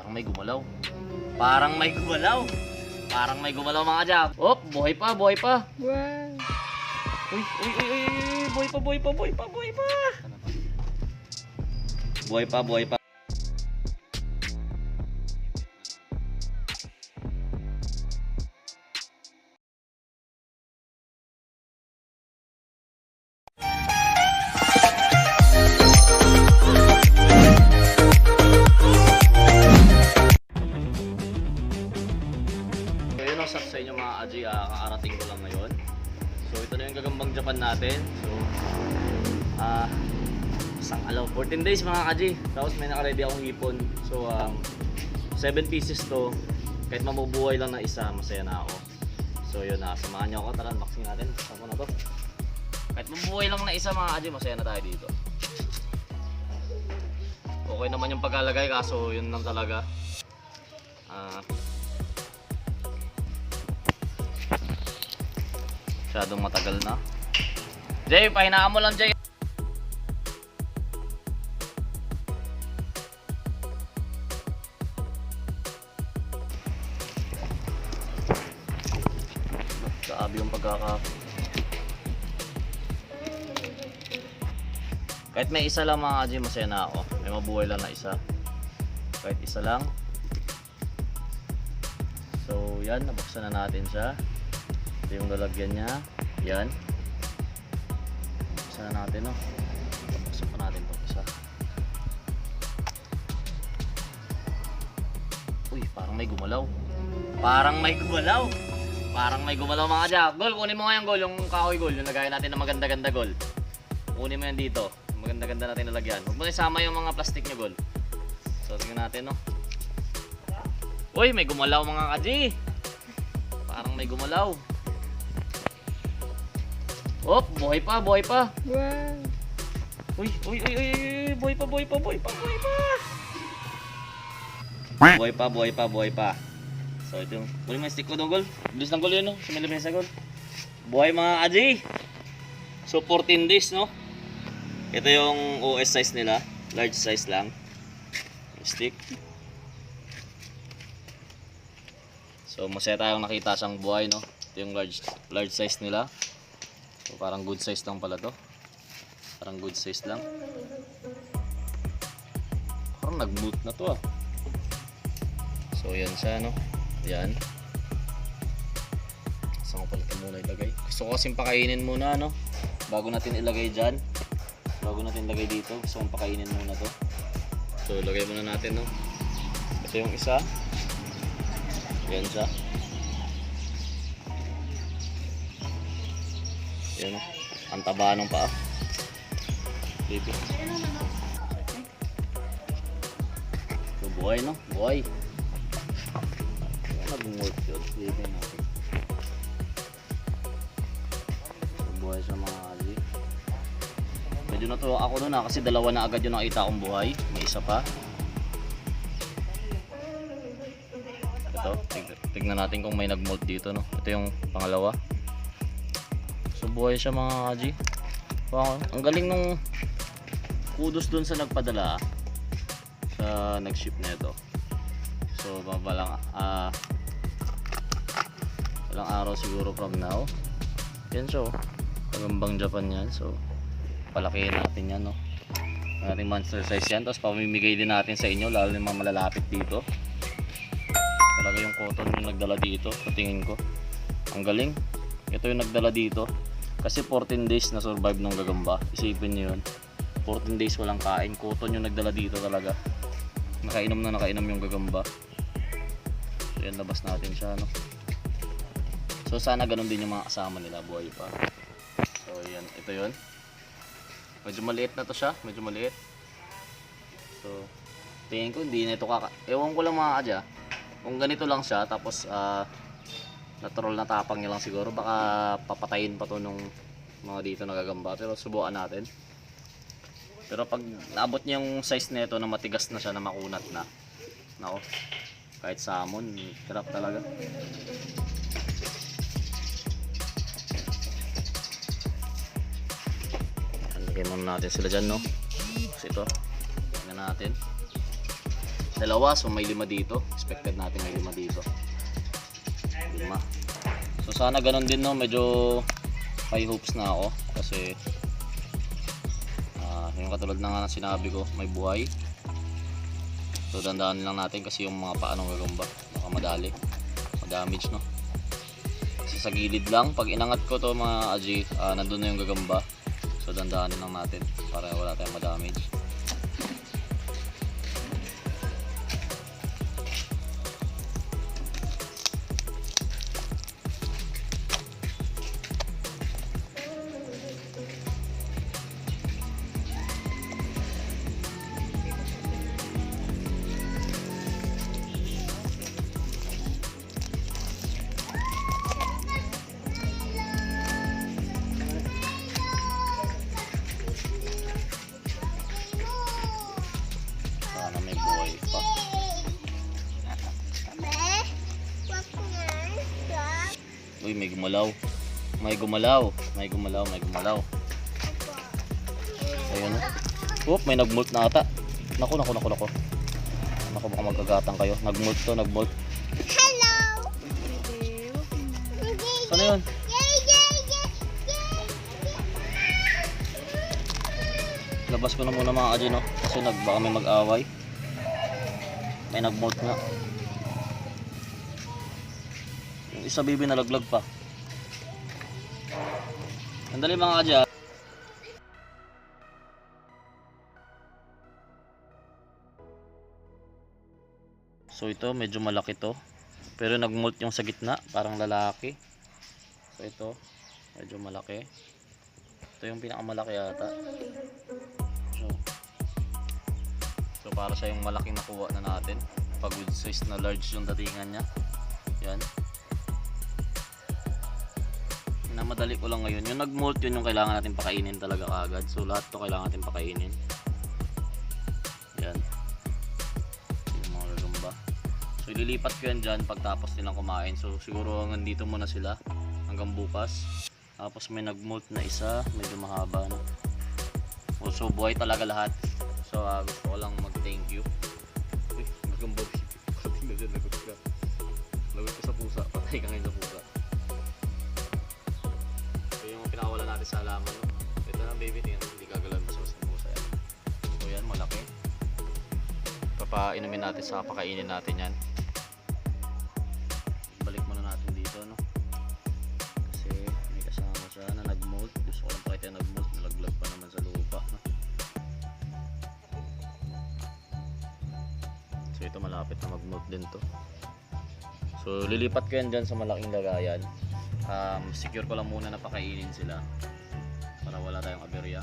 Parang may gumalaw. Parang may gumalaw. Parang may gumalaw mga jack. Op, buhay pa, buhay pa. Wow. Uy, uy, uy, uy, buhay pa, buhay pa, buhay pa, buhay pa. Buhay pa, buhay pa. Sa inyo mga Aji, kakarating ko lang ngayon. So ito na yung gagambang Japan natin. So isang 14 days mga Aji. Tapos may naka-ready akong hipon. So 7 pieces to. Kahit mabubuhay lang na isa, masaya na ako. So yun na, samahan niyo ako. Tara, unboxing natin. Saan ko na to? Kahit mabubuhay lang na isa mga Aji, masaya na tayo dito. Okay naman yung pagkalagay, kaso yun lang talaga. Masyadong matagal na. Jay, pahinaan mo lang Jay. Grabe yung kahit may isa lang mga Jay, masaya na ako. May mabuhay lang na isa. Kahit isa lang. So yan, nabuksan na natin siya. Ito yung lalagyan niya. Yan. Buksan na natin, no? Buksan pa natin itong isa. Uy, parang may gumalaw. Parang may gumalaw. Parang may gumalaw mga jack. Gol, kunin mo nga yung gol. Yung kahoy gol. Yung lagayan natin na maganda-ganda gol. Kunin mo yan dito. Maganda-ganda natin nalagyan. Huwag mo na isama yung mga plastic niya gol. So, tingnan natin, no? Uy, may gumalaw mga kaji. Parang may gumalaw. Op, buhay pa, buhay pa. Wow. Uy, uy, uy, uy, buhay pa, buhay pa, buhay pa, buhay pa. Buhay pa, buhay pa, buhay pa. So ito yung, kunin mo yung stick ko doon, gol. Bilis ng gol yun, no? Sumilabin sa gol. Buhay mga Aji. So 14 days, no? Ito yung OS size nila. Large size lang. Yung stick. So masaya tayong nakita siyang buhay, no? Ito yung large size nila. So, parang good size lang pala to. Parang good size lang. Parang nag-mute na to ah. So yan siya, no? Yan. Saan ko pala ito muna ilagay? Gusto ko kasing pakainin muna, no? Bago natin ilagay dyan. Bago natin ilagay dito. Gusto kong pakainin muna to. So ilagay muna natin, no? Ito yung isa. Yan siya. Yan o, ang taba ng paa. Dito. So, buhay, no? Buhay. Nag-work yun. Dito natin. So, buhay sa mga Aji. Medyo natuwa ako nun kasi dalawa na agad yung nakita akong buhay. May isa pa. Ito, tignan natin kung may nag-molt dito, no? Ito yung pangalawa. So buhay siya mga Aji. Wow, ang galing nung kudos dun sa nagpadala sa nag-ship nito. So babalang ilang araw siguro from now. Yan so, kagambang Japan yan. So palakihin natin yan, no. Ating monster size yan. Tapos pamimigay din natin sa inyo, lalo yung mga malalapit dito. Talaga yung cotton yung nagdala dito, sa tingin ko. Ang galing. Ito yung nagdala dito. Kasi 14 days na survive ng gagamba. Isipin nyo yun. 14 days walang kain. Cotton yung nagdala dito talaga. Nakainom na nakainom yung gagamba. So yan, labas natin siya, no? So sana ganun din yung mga kasama nila. Buhay pa. So yan, ito yun. Medyo maliit na to siya. Medyo maliit. So tingin ko hindi na ito ewan ko lang mga Adya. Kung ganito lang siya. Tapos natural na tapang niya lang siguro, baka papatayin pa to nung mga dito nagagamba, pero subukan natin. Pero pag naabot niya yung size nito na matigas na siya, na makunat na, nako, kahit salmon, hirap talaga. Lagyan muna natin sila dyan, no? Kasi ito, tingnan natin. Dalawa, so may 5 dito. Expected natin may 5 dito. 5. So sana ganun din, no, medyo high hopes na ako kasi yung katulad na nga sinabi ko, may buhay. So dandaan lang natin kasi yung mga paanong gagamba baka madamage, no. Kasi sa gilid lang, pag inangat ko to mga aji, nandun na yung gagamba. So dandaanin lang natin para wala tayong madamage. Sana may buhay pa. Uy, may gumalaw. Ayun, oh. Oop, may nagmult na ata. Naku, baka magkagatang kayo. Nagmult. Hello. Sana yun? Labas ko na muna mga kaji, no? Kasi baka may mag-away. May nag-molt nga. Yung isa bibi nalaglag pa. Sandali mga kaji, ah. So ito medyo malaki to. Pero nag-molt yung sa gitna, parang lalaki. So ito medyo malaki. Ito yung pinakamalaki yata. So para siya yung malaking nakuha na natin. Pag good size na large yung datingan niya. Yan. Namadali ko lang ngayon. Yung nag-molt yun yung kailangan natin pakainin talaga kaagad. So lahat to kailangan natin pakainin. Yan. Yung mga gagamba. So ililipat ko yan dyan pagtapos nilang kumain. So siguro hanggang dito muna sila. Hanggang bukas. Tapos may nag-molt na isa, medyo mahaba, no? So buhay talaga lahat. So gusto ko lang mag-thank you. Uy, magambog. Pating na dyan, lagot ka. Lagot ka sa pusa, patay ka ngayon sa pusa. So yung pinakawala natin sa halaman, no? Ito na baby, tingnan, hindi kagalan sa pusa yan. So yan, malaki. Papainumin natin sa pakainin natin yan. Balik muna natin dito, no? Na nag-molt. Gusto ko lang pakita yung nag-molt. Nalaglag pa naman sa lupa, no? So ito malapit na mag-molt din to. So lilipat ko yan dyan sa malaking lagayan. Secure ko lang muna na pakainin sila para wala tayong aberya.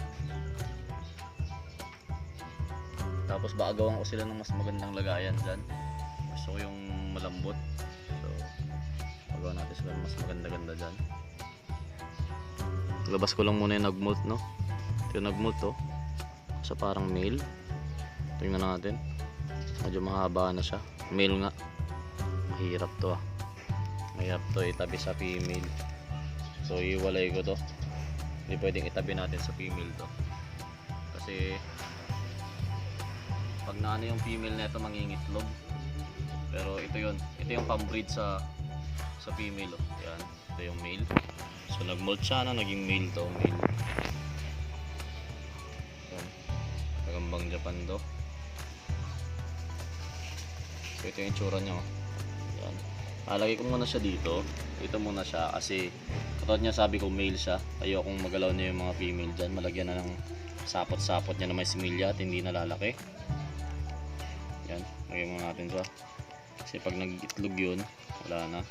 Tapos baagawan ko sila ng mas magandang lagayan dyan. Gusto ko yung malambot. So baagawan natin sila ng mas maganda-ganda dyan. Labas ko lang muna yung nag-molt, no? Ito yung nag-molt, oh. Sa parang male. Tingnan natin. Medyo mahaba na siya. Male nga. Mahirap to, ah. Mahirap to itabi sa female. So iwalay ko to. Hindi pwedeng itabi natin sa female to. Kasi pag naano yung female na ito mangingitlog. Pero ito yun. Ito yung pambreed sa female, oh. Yan. Ito yung male. So nag-molt siya na, naging male to, male. Yan. Magambang Japan to. So ito yung itsura niya, oh. Yan. Lagay ko muna siya dito. Ito muna siya kasi katulad niya sabi ko male siya. Ayokong magalaw na yung mga female dyan. Malagyan na ng sapot-sapot niya na may similya at hindi nalalaki. Yan. Lagay muna natin siya. Kasi pag nag-itlog yun, wala na.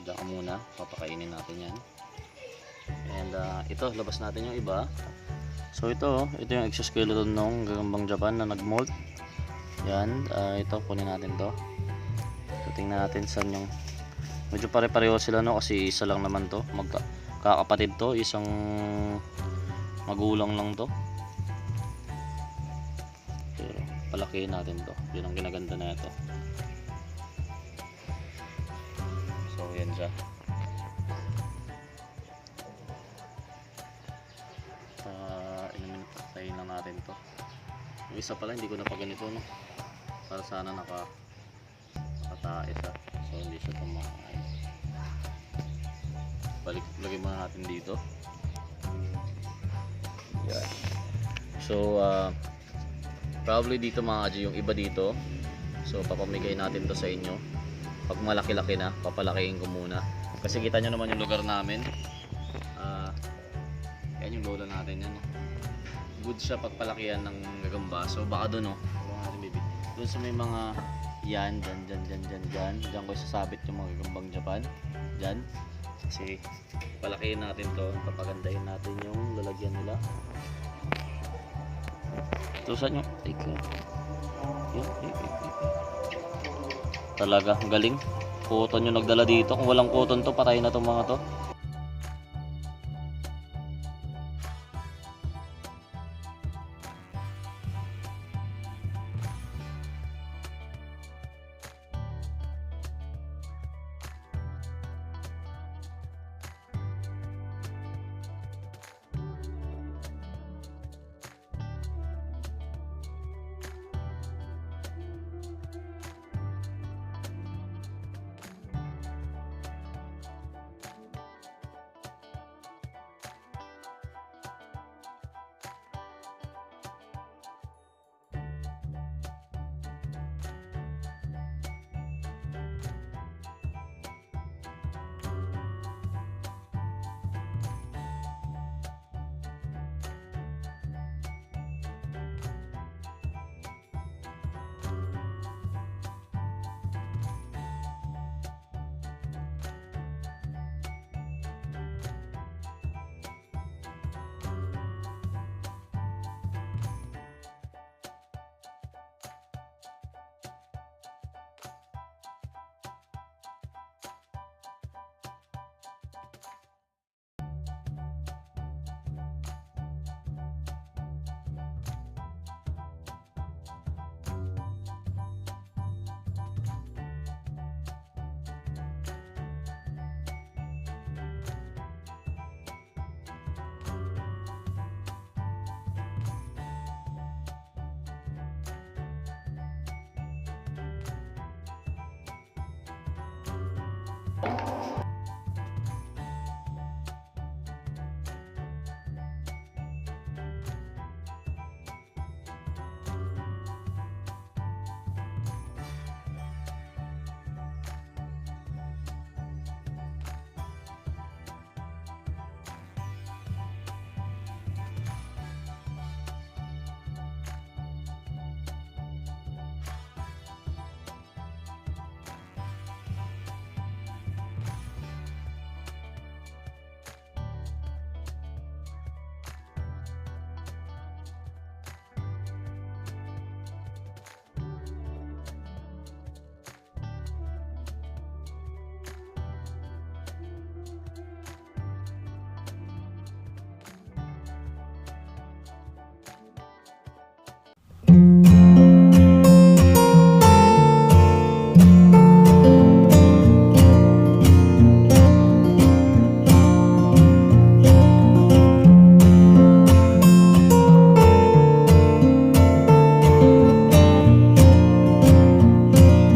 Diyan ka muna, papakainin natin yan. And ito, labas natin yung iba. So ito yung exoskeleton ng gagambang Japan na nag-molt. Yan, ito, kunin natin to. So, tingnan natin saan yung medyo pare-pareho sila, no? Kasi isa lang naman to, magkakapatid to, isang magulang lang to. Pero palakihin natin to, yun ang ginaganda na ito. Yan siya. Inumin lang natin to. Yung isa pala hindi ko na pa ganito, no? para sana nakatae siya, so hindi siya tumahay. Lagay muna natin dito. Yan. So probably dito mga Kaji, yung iba dito, so papamigay natin to sa inyo. Pag malaki-laki na, papalakihin ko muna kasi kita nyo naman yung lugar namin. Yan yung lola natin yan. Good siya pagpalakihan ng gagamba. So baka doon doon sa may mga yan, dyan ko sasabit yung mga gagambang Japan. Dyan. Kasi palakihin natin to, papagandahin natin yung lalagyan nila. Ito saan yung talaga, ang galing. Cotton yung nagdala dito. Kung walang cotton to, patay na tong mga to.